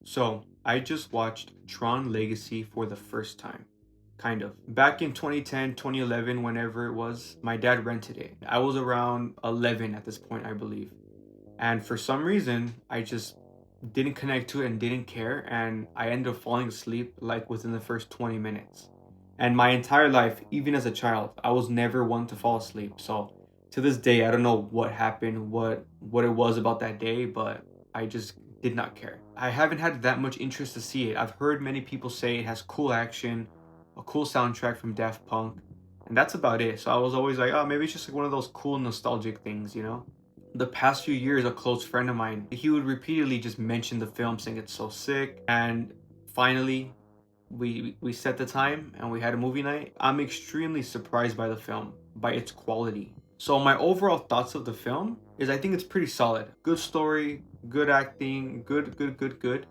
So, I just watched Tron Legacy for the first time. Kind of. Back in 2010, 2011, whenever it was, my dad rented it. I was around 11 at this point, I believe. And for some reason, I just didn't connect to it and didn't care. And I ended up falling asleep like within the first 20 minutes. And my entire life, even as a child, I was never one to fall asleep. So to this day, I don't know what happened, what it was about that day, but I just did not care. I haven't had that much interest to see it. I've heard many people say it has cool action, a cool soundtrack from Daft Punk, and that's about it. So I was always like, oh, maybe it's just like one of those cool nostalgic things. The past few years, a close friend of mine, he would repeatedly just mention the film, saying it's so sick. And finally, we set the time and we had a movie night. I'm extremely surprised by the film, by its quality. So my overall thoughts of the film is I think it's pretty solid. Good story, good acting, good.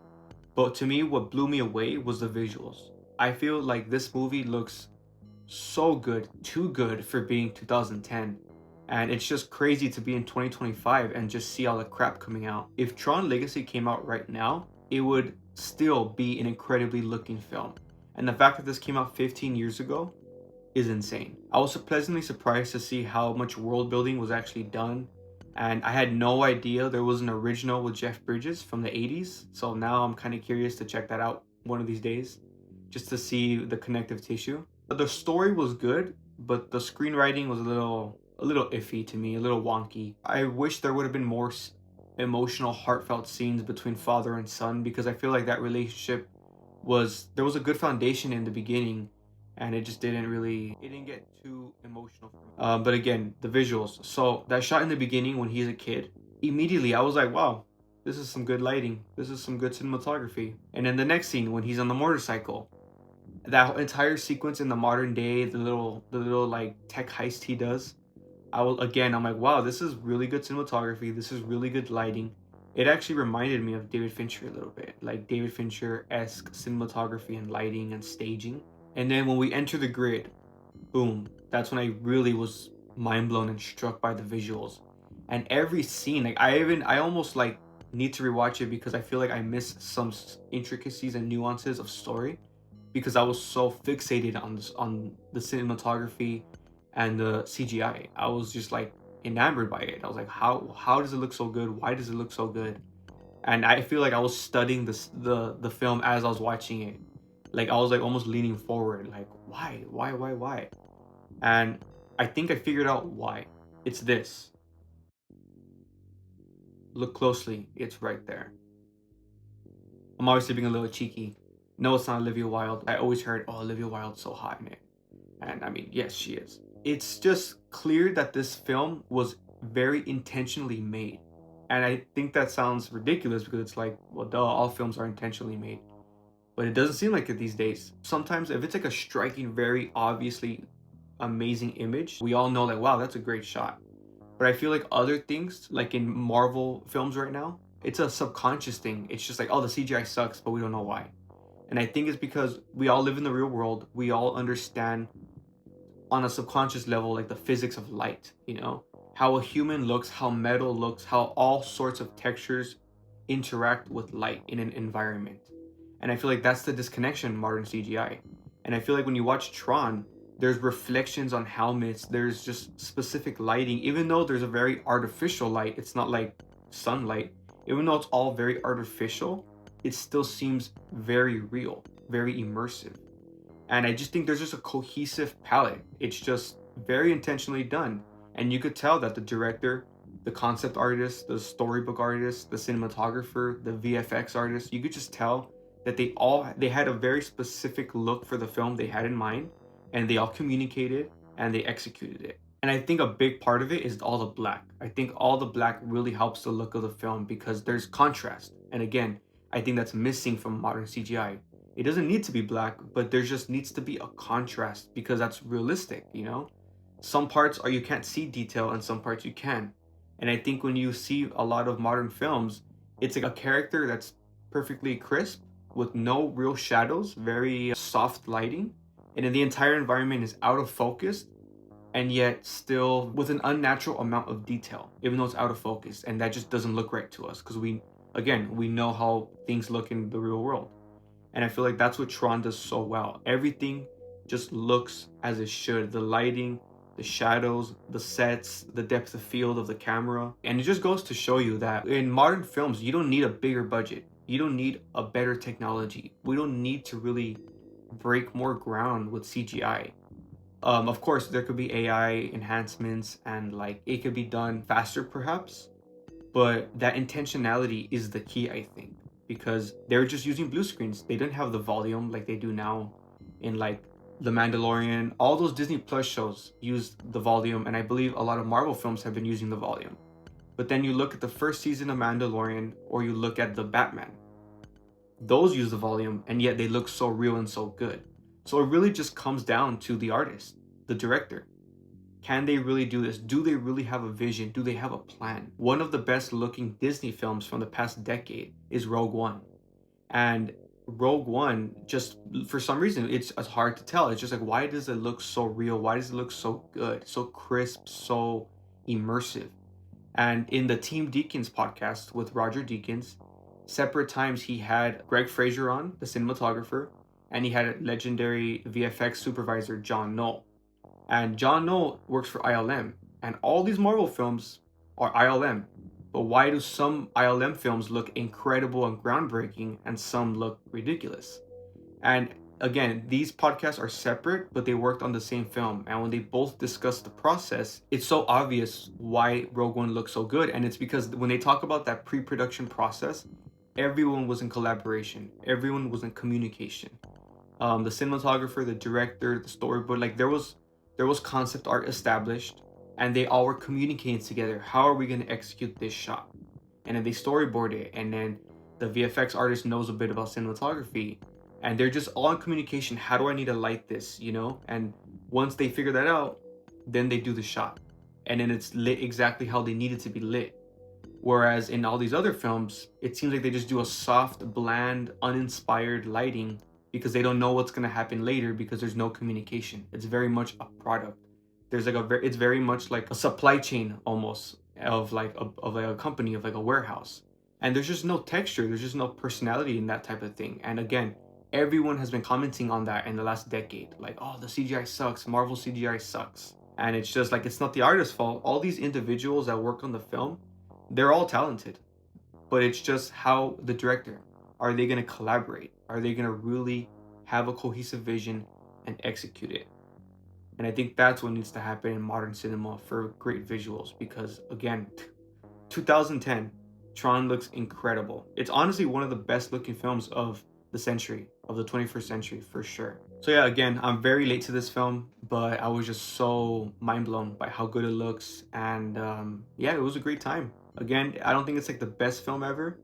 But to me, what blew me away was the visuals. I feel like this movie looks so good, too good for being 2010. And it's just crazy to be in 2025 and just see all the crap coming out. If Tron Legacy came out right now, it would still be an incredibly looking film. And the fact that this came out 15 years ago is insane. I was pleasantly surprised to see how much world building was actually done. And I had no idea there was an original with Jeff Bridges from the 80s. So now I'm kind of curious to check that out one of these days just to see the connective tissue. The story was good, but the screenwriting was a little iffy to me, a little wonky. I wish there would have been more emotional, heartfelt scenes between father and son because I feel like that relationship there was a good foundation in the beginning, and it didn't get too emotional for me. But again, the visuals. So that shot in the beginning when he's a kid, immediately I was like, wow, this is some good lighting. This is some good cinematography. And then the next scene when he's on the motorcycle, that entire sequence in the modern day, the little like tech heist he does, I'm like, wow, this is really good cinematography. This is really good lighting. It actually reminded me of David Fincher a little bit, like David Fincher-esque cinematography and lighting and staging. And then when we enter the grid, boom, that's when I really was mind blown and struck by the visuals. And every scene, like I almost like need to rewatch it because I feel like I missed some intricacies and nuances of story because I was so fixated on the cinematography and the CGI. I was just like enamored by it. I was like, how does it look so good? Why does it look so good? And I feel like I was studying the film as I was watching it. Like I was like almost leaning forward, like why? And I think I figured out why. It's this. Look closely. It's right there. I'm obviously being a little cheeky. No, it's not Olivia Wilde. I always heard, oh, Olivia Wilde's so hot in it. And I mean, yes, she is. It's just clear that this film was very intentionally made. And I think that sounds ridiculous because it's like, well, duh, all films are intentionally made. But it doesn't seem like it these days. Sometimes, if it's like a striking, very obviously amazing image, we all know, like, wow, that's a great shot. But I feel like other things, like in Marvel films right now, it's a subconscious thing. It's just like, oh, the CGI sucks, but we don't know why. And I think it's because we all live in the real world. We all understand on a subconscious level, like the physics of light, how a human looks, how metal looks, how all sorts of textures interact with light in an environment. And I feel like that's the disconnection in modern CGI. And I feel like when you watch Tron, there's reflections on helmets, there's just specific lighting, even though there's a very artificial light, it's not like sunlight, even though it's all very artificial, it still seems very real, very immersive. And I just think there's just a cohesive palette. It's just very intentionally done. And you could tell that the director, the concept artist, the storybook artist, the cinematographer, the VFX artist, you could just tell that they had a very specific look for the film they had in mind, and they all communicated and they executed it. And I think a big part of it is all the black. I think all the black really helps the look of the film because there's contrast. And again, I think that's missing from modern CGI. It doesn't need to be black, but there just needs to be a contrast because that's realistic. Some parts are you can't see detail and some parts you can. And I think when you see a lot of modern films, it's like a character that's perfectly crisp with no real shadows, very soft lighting, and then the entire environment is out of focus and yet still with an unnatural amount of detail, even though it's out of focus, and that just doesn't look right to us because again, we know how things look in the real world. And I feel like that's what Tron does so well. Everything just looks as it should. The lighting, the shadows, the sets, the depth of field of the camera. And it just goes to show you that in modern films, you don't need a bigger budget. You don't need a better technology. We don't need to really break more ground with CGI. Of course, there could be AI enhancements and like it could be done faster perhaps, but that intentionality is the key, I think, because they're just using blue screens. They didn't have the volume like they do now in like The Mandalorian. All those Disney Plus shows used the volume, and I believe a lot of Marvel films have been using the volume. But then you look at the first season of Mandalorian, or you look at the Batman, those use the volume, and yet they look so real and so good. So it really just comes down to the artist, the director. Can they really do this? Do they really have a vision? Do they have a plan? One of the best looking Disney films from the past decade is Rogue One. And Rogue One, just for some reason, it's hard to tell. It's just like, why does it look so real? Why does it look so good, so crisp, so immersive? And in the Team Deakins podcast with Roger Deakins, separate times he had Greg Fraser on, the cinematographer, and he had legendary VFX supervisor John Knoll. And John Knoll works for ILM, and all these Marvel films are ILM. But why do some ILM films look incredible and groundbreaking and some look ridiculous? And again, these podcasts are separate, but they worked on the same film. And when they both discussed the process, it's so obvious why Rogue One looks so good. And it's because when they talk about that pre-production process, everyone was in collaboration. Everyone was in communication. The cinematographer, the director, the storyboard, like there was concept art established, and they all were communicating together. How are we going to execute this shot? And then they storyboard it, and then the VFX artist knows a bit about cinematography, and they're just all in communication. How do I need to light this, you know? And once they figure that out, then they do the shot, and then it's lit exactly how they need it to be lit. Whereas in all these other films, it seems like they just do a soft, bland, uninspired lighting because they don't know what's going to happen later because there's no communication. It's very much a product. There's like it's very much like a supply chain almost of like a company, of like a warehouse. And there's just no texture, there's just no personality in that type of thing. And again, everyone has been commenting on that in the last decade. Like, oh, the CGI sucks, Marvel CGI sucks. And it's just like, it's not the artist's fault. All these individuals that work on the film, they're all talented, but it's just how the director, are they going to collaborate? Are they going to really have a cohesive vision and execute it? And I think that's what needs to happen in modern cinema for great visuals, because again, 2010, Tron looks incredible. It's honestly one of the best looking films of the century, of the 21st century, for sure. So yeah, again, I'm very late to this film, but I was just so mind blown by how good it looks. And yeah, it was a great time. Again, I don't think it's like the best film ever.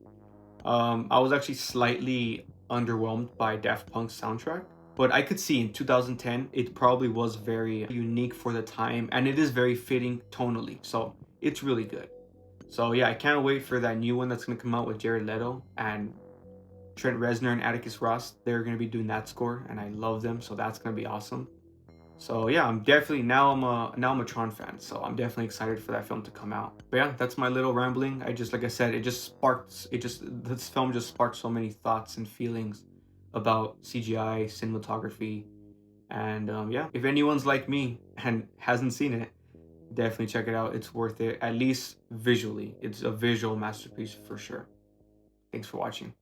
I was actually slightly underwhelmed by Daft Punk's soundtrack, but I could see in 2010 it probably was very unique for the time, and it is very fitting tonally, so it's really good. So yeah, I can't wait for that new one that's going to come out with Jared Leto and Trent Reznor and Atticus Ross. They're going to be doing that score, and I love them, so that's going to be awesome. So yeah, I'm definitely now I'm a Tron fan, so I'm definitely excited for that film to come out. But yeah, that's my little rambling. I just, like I said, this film just sparked so many thoughts and feelings about CGI, cinematography, and yeah, if anyone's like me and hasn't seen it, definitely check it out. It's worth it, at least visually. It's a visual masterpiece for sure. Thanks for watching.